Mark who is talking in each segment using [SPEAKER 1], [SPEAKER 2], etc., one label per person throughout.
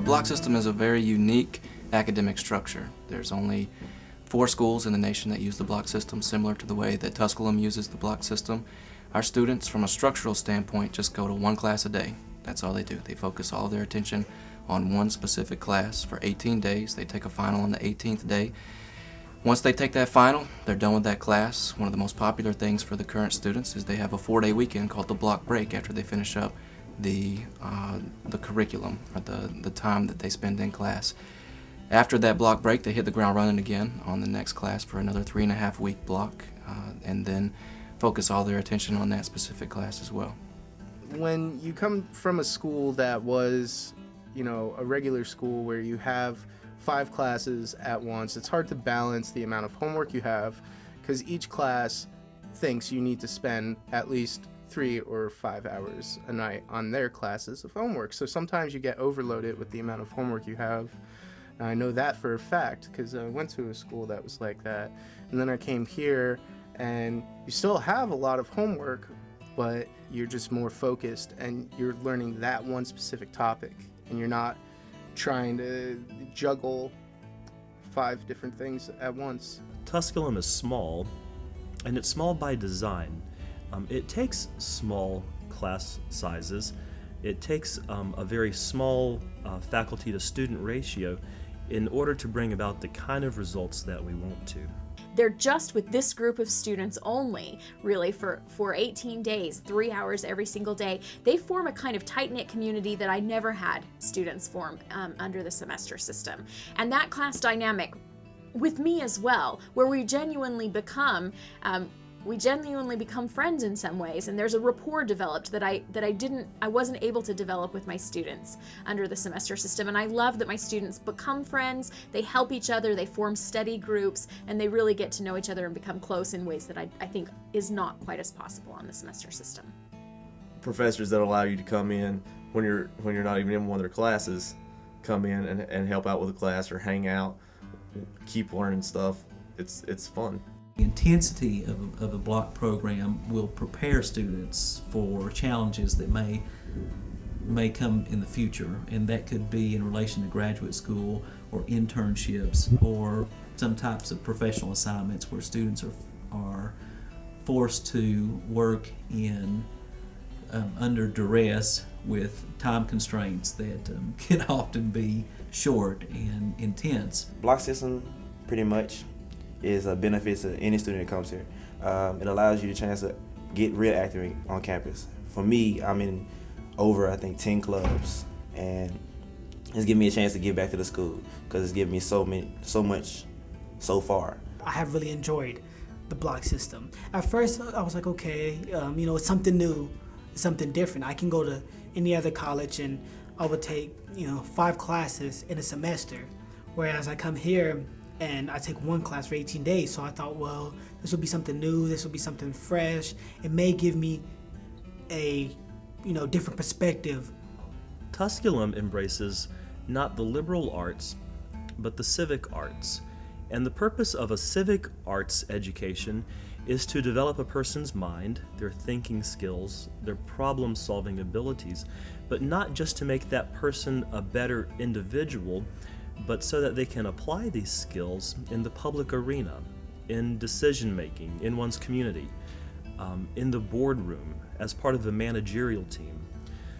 [SPEAKER 1] block system is a very unique academic structure. There's only 4 schools in the nation that use the block system, similar to the way that Tusculum uses the block system. Our students, from a structural standpoint, just go to 1 class a day. That's all they do. They focus all of their attention on one specific class for 18 days. They take a final on the 18th day. Once they take that final, they're done with that class. One of the most popular things for the current students is they have a 4-day weekend called the block break after they finish up the curriculum, or the time that they spend in class. After that block break, they hit the ground running again on the next class for another 3.5-week block, and then focus all their attention on that specific class as well.
[SPEAKER 2] When you come from a school that was, a regular school where you have 5 classes at once, it's hard to balance the amount of homework you have, because each class thinks you need to spend at least 3 or 5 hours a night on their classes of homework. So sometimes you get overloaded with the amount of homework you have. And I know that for a fact because I went to a school that was like that. And then I came here, and you still have a lot of homework, but you're just more focused and you're learning that one specific topic, and you're not trying to juggle 5 different things at once.
[SPEAKER 3] Tusculum is small, and it's small by design. It takes small class sizes. It takes a very small faculty to student ratio in order to bring about the kind of results that we want to.
[SPEAKER 4] They're just with this group of students only, really, for 18 days, 3 hours every single day. They form a kind of tight-knit community that I never had students form under the semester system. And that class dynamic with me as well, where we genuinely become friends in some ways, and there's a rapport developed that I wasn't able to develop with my students under the semester system. And I love that my students become friends, they help each other, they form study groups, and they really get to know each other and become close in ways that I think is not quite as possible on the semester system.
[SPEAKER 5] Professors that allow you to come in when you're not even in one of their classes, come in and help out with the class or hang out, keep learning stuff. It's fun.
[SPEAKER 6] The intensity of a block program will prepare students for challenges that may come in the future, and that could be in relation to graduate school or internships or some types of professional assignments where students are forced to work in under duress with time constraints that can often be short and intense.
[SPEAKER 7] Block system pretty much is a benefit to any student that comes here. It allows you the chance to get real active on campus. For me, I'm in over, I think, 10 clubs, and it's given me a chance to give back to the school because it's given me so much so far.
[SPEAKER 8] I have really enjoyed the block system. At first, I was like, okay, it's something new, it's something different. I can go to any other college and I would take, 5 classes in a semester, whereas I come here and I take 1 class for 18 days. So I thought, well, this will be something new, this will be something fresh. It may give me a, different perspective.
[SPEAKER 3] Tusculum embraces not the liberal arts, but the civic arts. And the purpose of a civic arts education is to develop a person's mind, their thinking skills, their problem-solving abilities, but not just to make that person a better individual, but so that they can apply these skills in the public arena, in decision-making, in one's community, in the boardroom, as part of the managerial team.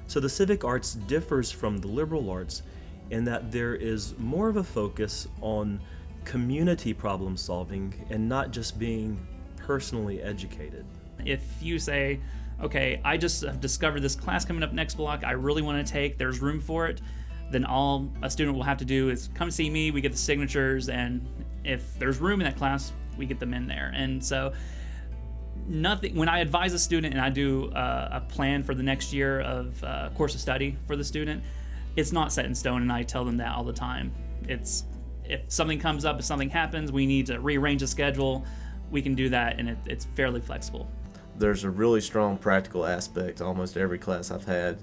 [SPEAKER 3] So the civic arts differs from the liberal arts in that there is more of a focus on community problem solving and not just being personally educated.
[SPEAKER 9] If you say, okay, I just have discovered this class coming up next block I really want to take, there's room for it, then all a student will have to do is come see me, we get the signatures, and if there's room in that class, we get them in there. And so when I advise a student and I do a plan for the next year of course of study for the student, it's not set in stone, and I tell them that all the time. It's if something comes up, if something happens, we need to rearrange the schedule, we can do that, and it's fairly flexible.
[SPEAKER 5] There's a really strong practical aspect to almost every class I've had,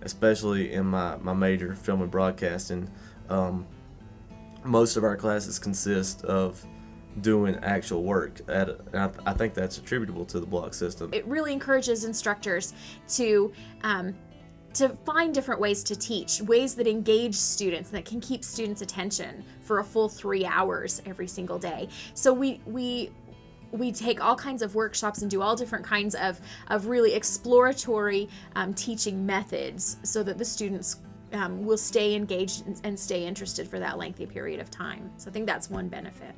[SPEAKER 5] especially in my major, film and broadcasting. Most of our classes consist of doing actual work, and I think that's attributable to the block system.
[SPEAKER 4] It really encourages instructors to to find different ways to teach, ways that engage students, that can keep students' attention for a full 3 hours every single day. So we take all kinds of workshops and do all different kinds of really exploratory teaching methods so that the students will stay engaged and stay interested for that lengthy period of time. So I think that's one benefit.